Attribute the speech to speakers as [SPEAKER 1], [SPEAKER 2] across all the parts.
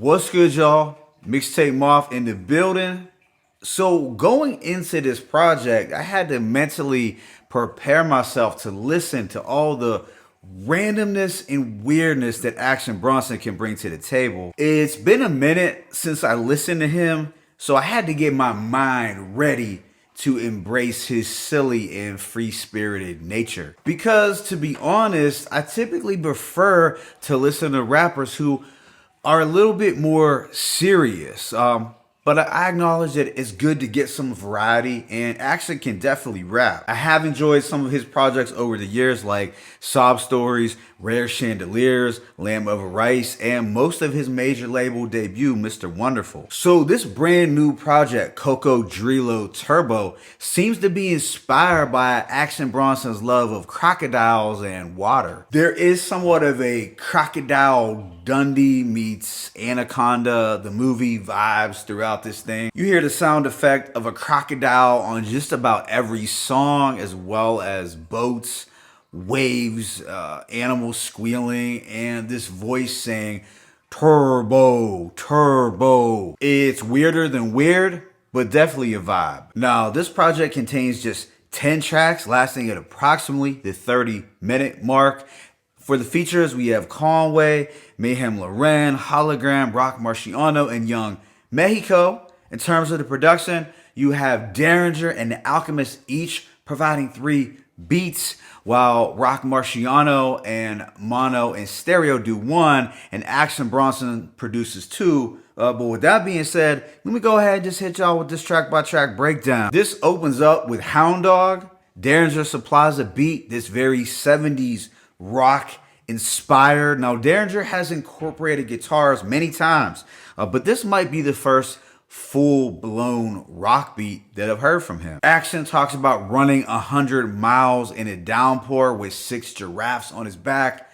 [SPEAKER 1] What's good, y'all? Mixtape Moth in the building. So, going into this project, I had to mentally prepare myself to listen to all the randomness and weirdness that Action Bronson can bring to the table. It's been a minute since I listened to him, so I had to get my mind ready to embrace his silly and free-spirited nature. Because to be honest, I typically prefer to listen to rappers who are a little bit more serious. But I acknowledge that it's good to get some variety, and Action can definitely rap. I have enjoyed some of his projects over the years, like Sob Stories, Rare Chandeliers, Lamb Over Rice, and most of his major label debut, Mr. Wonderful. So this brand new project, Cocodrillo Turbo, seems to be inspired by Action Bronson's love of crocodiles and water. There is somewhat of a Crocodile Dundee meets Anaconda, the movie vibes throughout this thing. You hear the sound effect of a crocodile on just about every song, as well as boats, waves, animals squealing, and this voice saying, "Turbo, turbo." It's weirder than weird, but definitely a vibe. Now, this project contains just 10 tracks lasting at approximately the 30-minute mark. For the features, we have Conway, Mayhem Loren, Hologram, Rock Marciano, and Young Mexico. In terms of the production, you have Derringer and The Alchemist each providing 3 beats, while Rock Marciano and Mono and Stereo do 1, and Action Bronson produces 2. But with that being said, let me go ahead and just hit y'all with this track-by-track breakdown. This opens up with Hound Dog. Derringer supplies a beat that's very 70s rock inspired. Now, Derringer has incorporated guitars many times, but this might be the first full-blown rock beat that I've heard from him. Action talks about running 100 miles in a downpour with 6 giraffes on his back.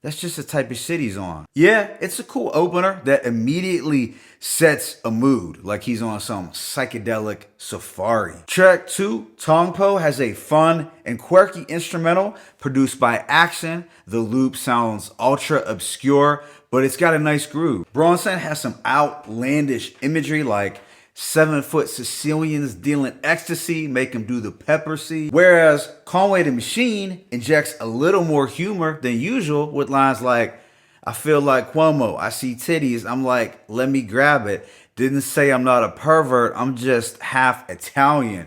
[SPEAKER 1] That's just the type of shit he's on. Yeah, it's a cool opener that immediately sets a mood, like he's on some psychedelic safari. Track 2, Tongpo, has a fun and quirky instrumental produced by Action. The loop sounds ultra obscure, but it's got a nice groove. Bronson has some outlandish imagery like 7-foot Sicilians dealing ecstasy, make him do the pepper seed. Whereas Conway the Machine injects a little more humor than usual with lines like, "I feel like Cuomo, I see titties, I'm like, let me grab it. Didn't say I'm not a pervert, I'm just half Italian."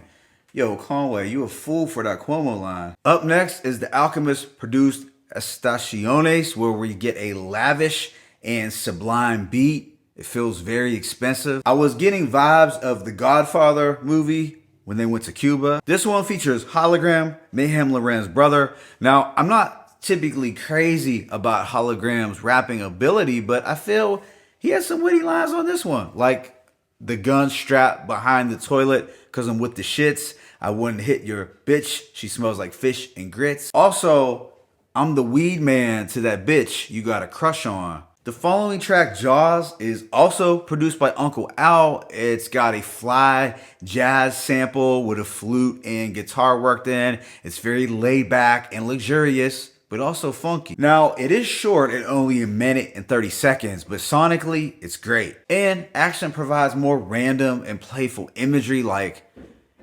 [SPEAKER 1] Yo, Conway, you a fool for that Cuomo line. Up next is The Alchemist produced Estaciones, where we get a lavish and sublime beat. It feels very expensive. I was getting vibes of the Godfather movie when they went to Cuba. This one features Hologram, Mayhem Loren's brother. Now, I'm not typically crazy about Hologram's rapping ability, but I feel he has some witty lines on this one. Like, the gun strapped behind the toilet because I'm with the shits. I wouldn't hit your bitch. She smells like fish and grits. Also, I'm the weed man to that bitch you got a crush on. The following track, Jaws, is also produced by Uncle Al. It's got a fly jazz sample with a flute and guitar worked in. It's very laid back and luxurious, but also funky. Now, it is short at only 1 minute and 30 seconds, but sonically, it's great. And Action provides more random and playful imagery like,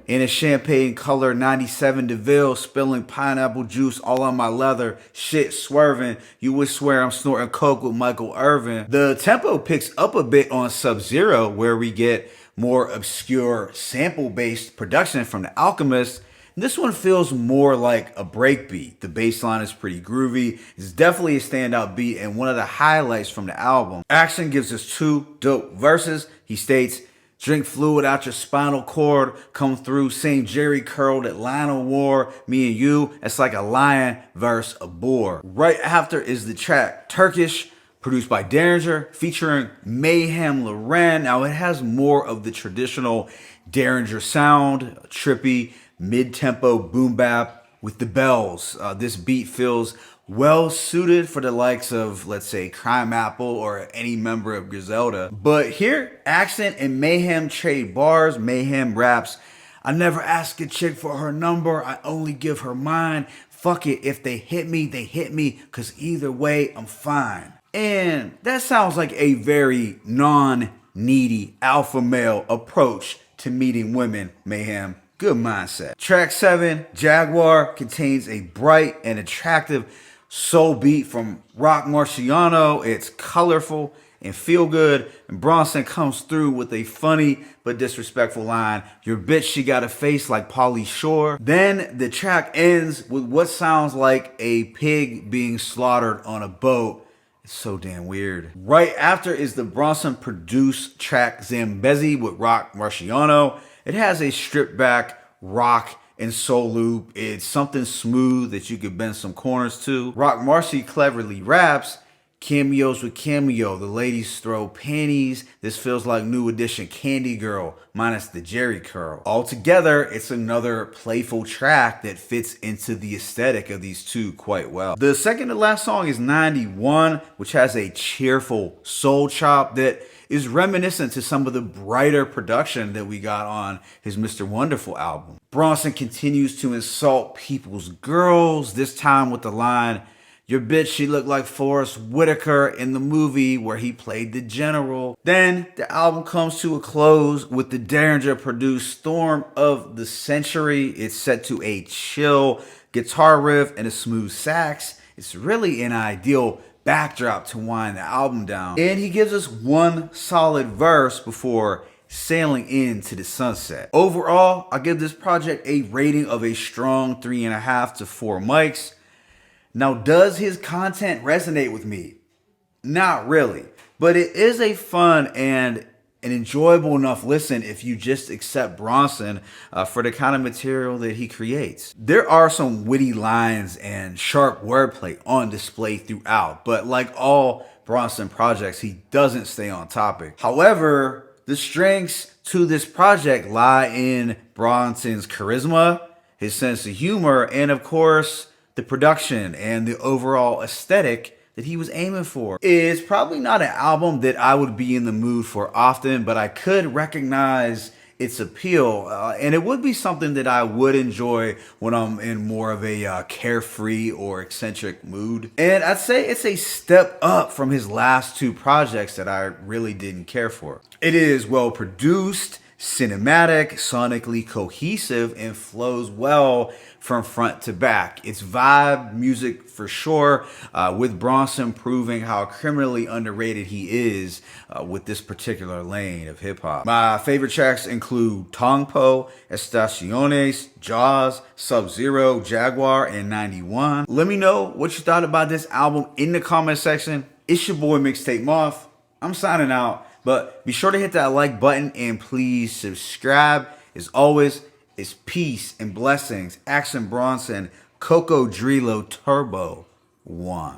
[SPEAKER 1] "In a champagne color 97 DeVille, spilling pineapple juice all on my leather, shit swerving, you would swear I'm snorting coke with Michael Irvin." The tempo picks up a bit on Sub-Zero, where we get more obscure sample-based production from The Alchemist. This one feels more like a breakbeat. The bass line is pretty groovy. It's definitely a standout beat and one of the highlights from the album. Action gives us 2 dope verses. He states, "Drink fluid out your spinal cord, come through, same Jerry curl that Lionel wore, me and you, it's like a lion versus a boar." Right after is the track Turkish, produced by Derringer, featuring Mayhem Loren. Now, it has more of the traditional Derringer sound, trippy, mid-tempo boom bap with the bells. This beat feels well suited for the likes of, let's say, Crime Apple or any member of Griselda. But here, Action and Mayhem trade bars. Mayhem raps, "I never ask a chick for her number, I only give her mine. Fuck it, if they hit me, cause either way, I'm fine." And that sounds like a very non-needy alpha male approach to meeting women, Mayhem. Good mindset. Track 7, Jaguar, contains a bright and attractive soul beat from Rock Marciano. It's colorful and feel good, and Bronson comes through with a funny but disrespectful line, "Your bitch, she got a face like Pauly Shore." Then the track ends with what sounds like a pig being slaughtered on a boat. It's so damn weird. Right after is the Bronson produced track Zambezi with Rock Marciano. It has a stripped back rock and soul loop. It's something smooth that you could bend some corners to. Rock Marcy cleverly raps, cameos with Cameo. The ladies throw panties. This feels like New Edition Candy Girl, minus the Jerry curl. Altogether, it's another playful track that fits into the aesthetic of these two quite well. The second to last song is 91, which has a cheerful soul chop that is reminiscent to some of the brighter production that we got on his Mr. Wonderful album. Bronson continues to insult people's girls, this time with the line, "Your bitch, she looked like Forrest Whitaker in the movie where he played the general." Then the album comes to a close with the Derringer-produced Storm of the Century. It's set to a chill guitar riff and a smooth sax. It's really an ideal backdrop to wind the album down. And he gives us one solid verse before sailing into the sunset. Overall, I give this project a rating of a strong 3.5 to 4 mics. Now, does his content resonate with me? Not really, but it is a fun and an enjoyable enough listen if you just accept Bronson for the kind of material that he creates. There are some witty lines and sharp wordplay on display throughout, but like all Bronson projects, he doesn't stay on topic. However, the strengths to this project lie in Bronson's charisma, his sense of humor, and of course, the production and the overall aesthetic that he was aiming for. It's probably not an album that I would be in the mood for often, but I could recognize its appeal, and it would be something that I would enjoy when I'm in more of a carefree or eccentric mood. And I'd say it's a step up from his last two projects that I really didn't care for. It is well produced, cinematic, sonically cohesive, and flows well from front to back. It's vibe music for sure, with Bronson proving how criminally underrated he is with this particular lane of hip hop. My favorite tracks include Tongpo, Estaciones, Jaws, Sub-Zero, Jaguar, and 91. Let me know what you thought about this album in the comment section. It's your boy Mixtape Moth. I'm signing out. But be sure to hit that like button and please subscribe. As always, it's peace and blessings. Action Bronson, Cocodrillo Turbo 1.